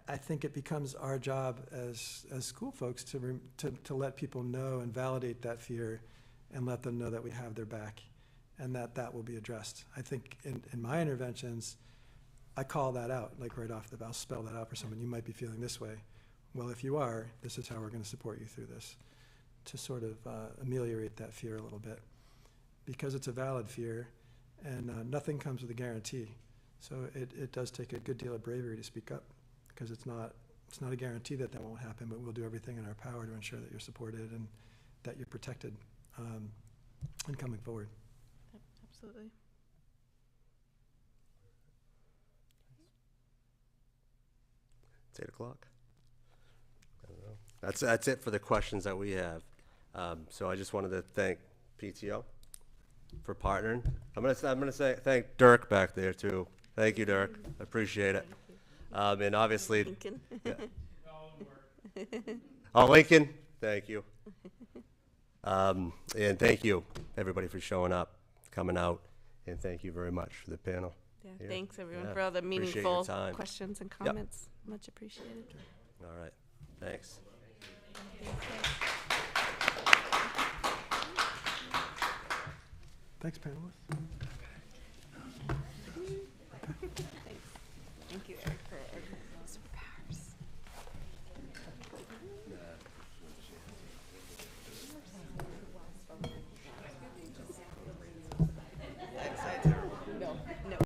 I think it becomes our job as school folks to let people know and validate that fear and let them know that we have their back and that will be addressed. I think in my interventions, I call that out, like right off the bat. I'll spell that out for someone. You might be feeling this way. Well, if you are, this is how we're going to support you through this, to sort of ameliorate that fear a little bit, because it's a valid fear, and nothing comes with a guarantee. So it does take a good deal of bravery to speak up, because it's not a guarantee that won't happen, but we'll do everything in our power to ensure that you're supported and that you're protected in coming forward. Absolutely. It's 8 o'clock. I don't know. That's it for the questions that we have. So I just wanted to thank PTO for partnering. I'm gonna say thank Dirk back there too. Thank you, Dirk. I appreciate it. And obviously, Lincoln. Yeah. Oh, Lincoln. Thank you. And thank you, everybody, for showing up, coming out, and thank you very much for the panel. Yeah, here. thanks everyone Yeah, for all the appreciate your meaningful time. questions and comments. Much appreciated. All right. Thanks. Thanks, panelists.